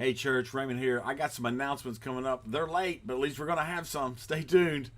Hey church, Raymond here. I got some announcements coming up. They're late, but at least we're going to have some. Stay tuned.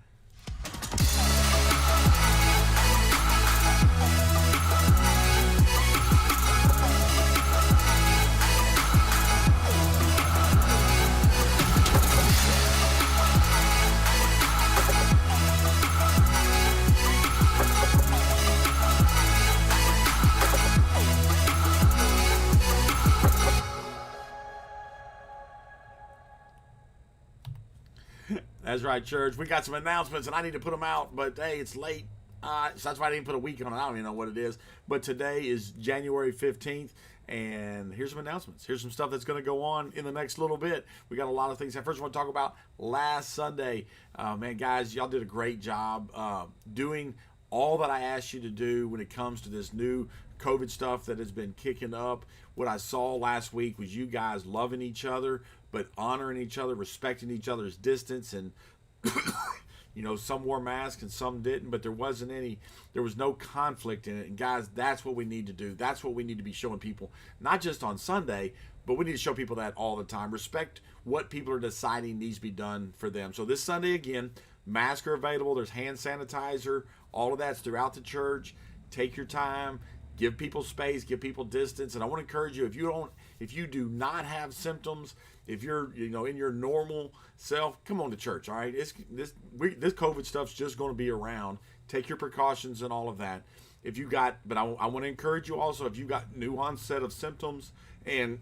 That's right, church. We got some announcements, and I need to put them out, but hey, it's late. So that's why I didn't put a week on it. I don't even know what it is. But today is January 15th, and here's some announcements. Here's some stuff that's going to go on in the next little bit. We got a lot of things. First, I want to talk about last Sunday. Man, guys, y'all did a great job doing all that I asked you to do when it comes to this new COVID stuff that has been kicking up. What I saw last week was you guys loving each other, but honoring each other, respecting each other's distance, and some wore masks and some didn't, but there was no conflict in it. And guys, that's what we need to do. That's what we need to be showing people, not just on Sunday, but we need to show people that all the time. Respect what people are deciding needs to be done for them. So this Sunday, again, masks are available. There's hand sanitizer. All of that's throughout the church. Take your time. Give people space. Give people distance. And I want to encourage you, if you do not have symptoms, if you're in your normal self, come on to church. All right, this COVID stuff's just going to be around. Take your precautions and all of that. But I want to encourage you also, if you got new onset of symptoms and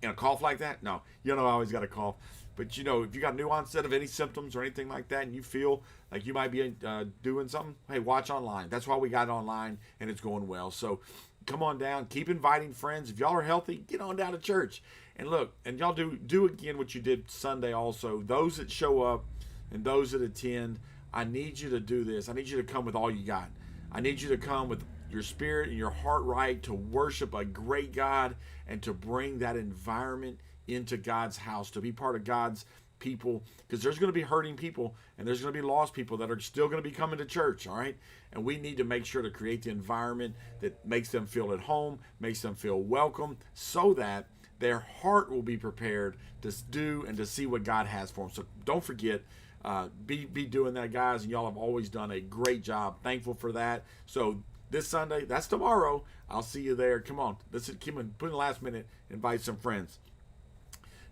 and a cough like that, no, I always got a cough. But if you got new onset of any symptoms or anything like that, and you feel like you might be doing something, hey, watch online. That's why we got it online, and it's going well. So come on down. Keep inviting friends. If y'all are healthy, get on down to church. And look, and y'all do again what you did Sunday also. Those that show up and those that attend, I need you to do this. I need you to come with all you got. I need you to come with your spirit and your heart right to worship a great God and to bring that environment into God's house, to be part of God's people, because there's going to be hurting people and there's going to be lost people that are still going to be coming to church, all right? And we need to make sure to create the environment that makes them feel at home, makes them feel welcome, so that their heart will be prepared to do and to see what God has for them. So don't forget, be doing that, guys, and y'all have always done a great job. Thankful for that. So this Sunday, that's tomorrow. I'll see you there. Come on, let's put in the last minute, invite some friends.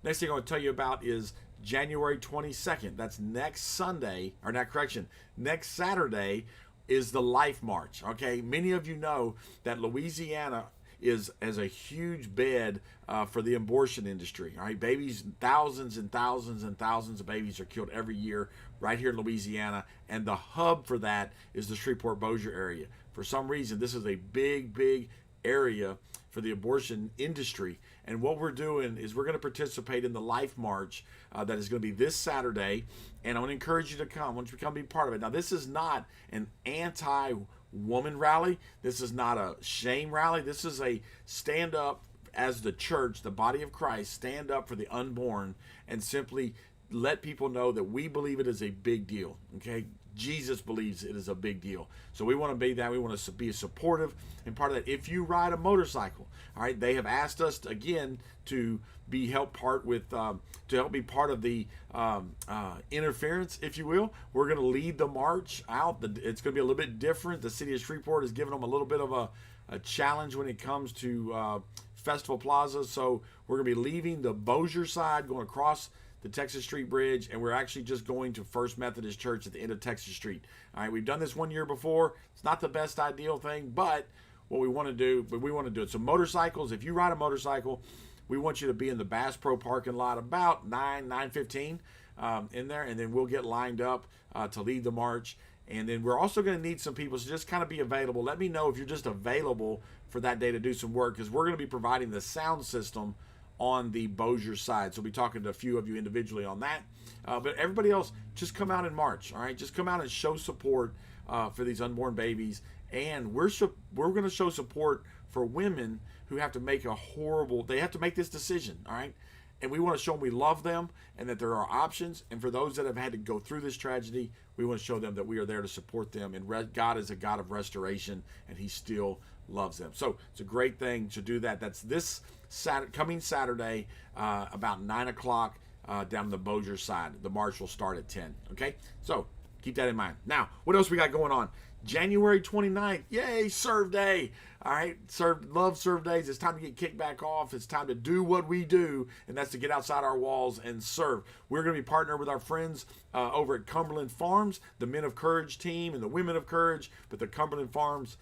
Next thing I want to tell you about is January 22nd. That's next Sunday, or not, correction, next Saturday is the Life March. Okay, many of you know that Louisiana has a huge bed for the abortion industry. All right, babies, thousands and thousands and thousands of babies are killed every year right here in Louisiana, and the hub for that is the Shreveport-Bossier area. For some reason, this is a big area for the abortion industry. And what we're doing is we're going to participate in the Life March that is going to be this Saturday. And I want to encourage you to come. I want you to come be part of it. Now, this is not an anti-woman rally. This is not a shame rally. This is a stand up as the church, the body of Christ, stand up for the unborn and simply let people know that we believe it is a big deal. Okay? Jesus believes it is a big deal. So we want to be that. We want to be supportive and part of that. If you ride a motorcycle, all right, they have asked us again to be to help be part of the interference, if you will. We're going to lead the march out. It's going to be a little bit different. The city of Shreveport has given them a little bit of a challenge when it comes to Festival Plaza. So we're going to be leaving the Bossier side, going across the Texas Street Bridge, and we're actually just going to First Methodist Church at the end of Texas Street. All right, we've done this one year before. It's not the best ideal thing, but we want to do it. So motorcycles, if you ride a motorcycle, we want you to be in the Bass Pro parking lot about 9:15 in there, and then we'll get lined up to lead the march. And then we're also going to need some people, so just kind of be available. Let me know if you're just available for that day to do some work, because we're going to be providing the sound system on the Bossier side. So we'll be talking to a few of you individually on that. But everybody else, just come out and march, all right? Just come out and show support for these unborn babies. And we're going to show support for women who have to make they have to make this decision, all right? And we want to show them we love them and that there are options. And for those that have had to go through this tragedy, we want to show them that we are there to support them. And God is a God of restoration, and he still loves them. So it's a great thing to do that. That's this coming Saturday, about 9 o'clock down the Bossier side. The march will start at 10. Okay? So keep that in mind. Now, what else we got going on? January 29th. Yay, Serve Day. All right, love Serve Days. It's time to get kicked back off. It's time to do what we do, and that's to get outside our walls and serve. We're going to be partnering with our friends over at Cumberland Farms, the Men of Courage team and the Women of Courage, but the Cumberland Farms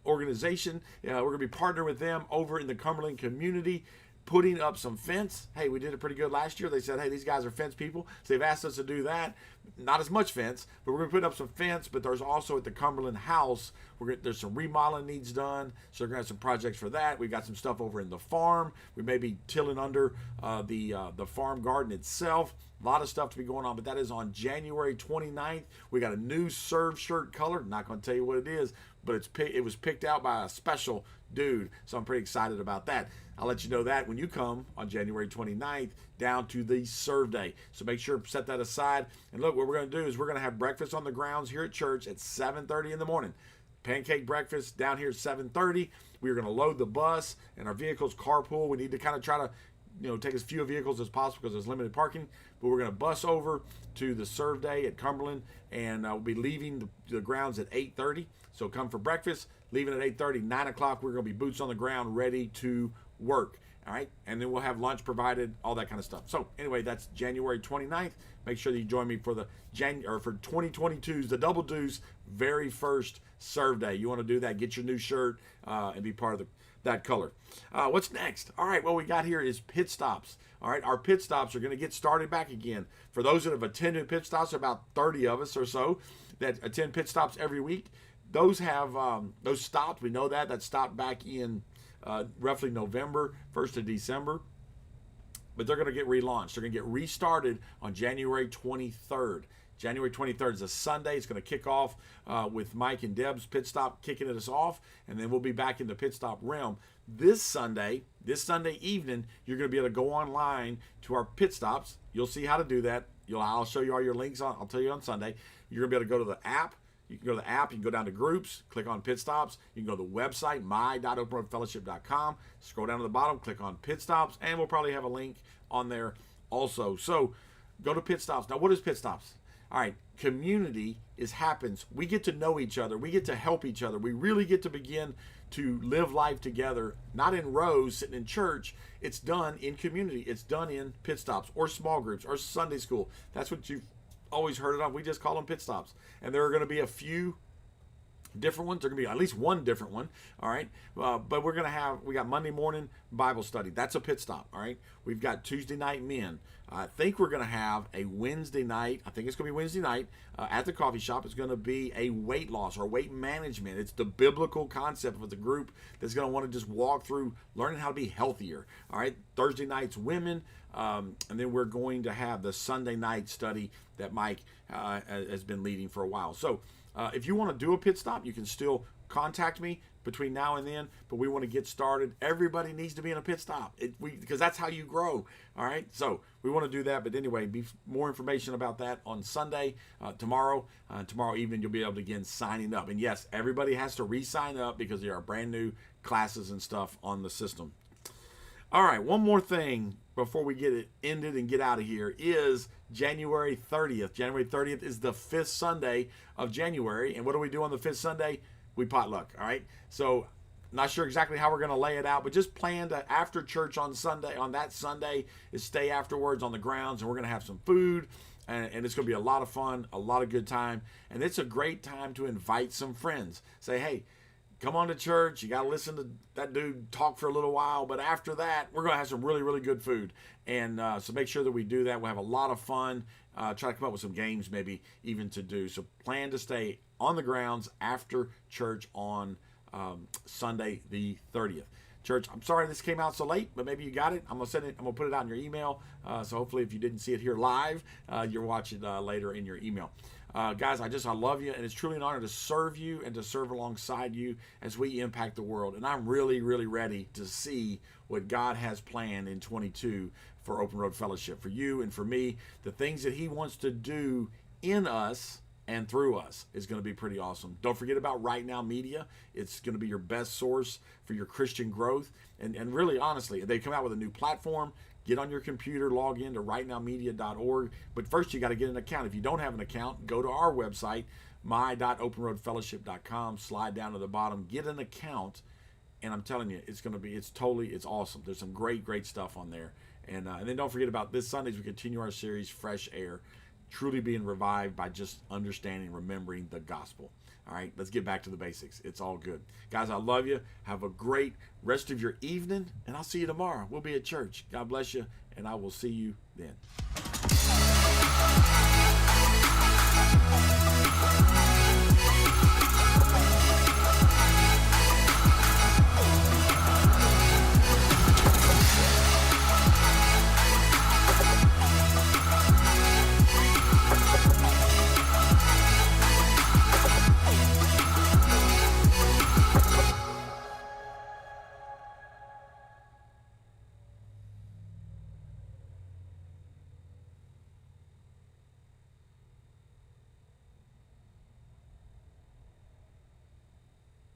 organization. We're going to be partnering with them over in the Cumberland community, putting up some fence. Hey, we did it pretty good last year. They said, hey, these guys are fence people. So they've asked us to do that. Not as much fence, but we're going to put up some fence. But there's also at the Cumberland house, there's some remodeling needs done. So they're going to have some projects for that. We've got some stuff over in the farm. We may be tilling under the farm garden itself. A lot of stuff to be going on, but that is on January 29th. We got a new Serve shirt color. Not going to tell you what it is, but it was picked out by a special dude. So I'm pretty excited about that. I'll let you know that when you come on January 29th down to the Serve Day. So make sure to set that aside. And look, what we're going to do is we're going to have breakfast on the grounds here at church at 7:30 in the morning. Pancake breakfast down here at 7:30. We're going to load the bus and our vehicles carpool. We need to kind of try to take as few vehicles as possible because there's limited parking. But we're going to bus over to the Serve Day at Cumberland, and we'll be leaving the grounds at 8:30. So come for breakfast, leaving at 8:30, 9 o'clock. We're going to be boots on the ground, ready to work. All right, and then we'll have lunch provided, all that kind of stuff. So anyway, that's January 29th. Make sure that you join me for for 2022's the Double Deuce very first Serve Day. You want to do that? Get your new shirt and be part of that color. What's next? All right, what we got here is pit stops. All right, our pit stops are going to get started back again. For those that have attended pit stops, about 30 of us or so that attend pit stops every week. Those stopped. We know that stopped back in roughly November 1st of December. But they're going to get relaunched. They're going to get restarted on January 23rd. January 23rd is a Sunday. It's going to kick off with Mike and Deb's pit stop kicking us off, and then we'll be back in the pit stop realm. This Sunday evening, you're going to be able to go online to our pit stops. You'll see how to do that. I'll show you all your links. I'll tell you on Sunday. You're going to be able to go to the app. You can go to the app. You can go down to groups, click on pit stops. You can go to the website, my.openroadfellowship.com. Scroll down to the bottom, click on pit stops, and we'll probably have a link on there also. So go to pit stops. Now, what is pit stops? All right, community happens. We get to know each other. We get to help each other. We really get to begin to live life together, not in rows sitting in church. It's done in community. It's done in pit stops or small groups or Sunday school. That's what you've always heard it of. We just call them pit stops. And there are going to be a few different ones. There are going to be at least one different one. All right. But we got Monday morning Bible study. That's a pit stop. All right. We've got Tuesday night men. I think we're going to have a Wednesday night. I think it's going to be Wednesday night at the coffee shop. It's going to be a weight loss or weight management. It's the biblical concept of the group that's going to want to just walk through learning how to be healthier. All right. Thursday night's women. And then we're going to have the Sunday night study that Mike has been leading for a while. So if you want to do a pit stop, you can still contact me between now and then, but we want to get started. Everybody needs to be in a pit stop because that's how you grow. All right. So we want to do that. But anyway, more information about that on Sunday, tomorrow evening, you'll be able to begin signing up. And yes, everybody has to re-sign up because there are brand new classes and stuff on the system. All right. One more thing before we get it ended and get out of here is January 30th. January 30th is the 5th Sunday of January. And what do we do on the 5th Sunday? We potluck, all right? So not sure exactly how we're going to lay it out, but just plan to, after church on that Sunday, is stay afterwards on the grounds, and we're going to have some food, and it's going to be a lot of fun, a lot of good time. And it's a great time to invite some friends. Say, hey, come on to church. You got to listen to that dude talk for a little while. But after that, we're going to have some really, really good food. And so make sure that we do that. We'll have a lot of fun. Try to come up with some games maybe even to do. So plan to stay on the grounds after church on Sunday the 30th. Church, I'm sorry this came out so late, but maybe you got it. I'm going to put it out in your email. So hopefully if you didn't see it here live, you'll watch it later in your email. Guys, I love you, and it's truly an honor to serve you and to serve alongside you as we impact the world. And I'm really, really ready to see what God has planned in 22 for Open Road Fellowship, for you and for me. The things that he wants to do in us and through us is going to be pretty awesome. Don't forget about Right Now Media. It's going to be your best source for your Christian growth. And really, honestly, they come out with a new platform. Get on your computer, log in to rightnowmedia.org. But first, you got to get an account. If you don't have an account, go to our website, my.openroadfellowship.com. Slide down to the bottom, get an account, and I'm telling you, it's awesome. There's some great stuff on there. And then don't forget about this Sunday as we continue our series, Fresh Air. Truly being revived by just understanding, remembering the gospel. All right, let's get back to the basics. It's all good. Guys, I love you. Have a great rest of your evening, and I'll see you tomorrow. We'll be at church. God bless you, and I will see you then.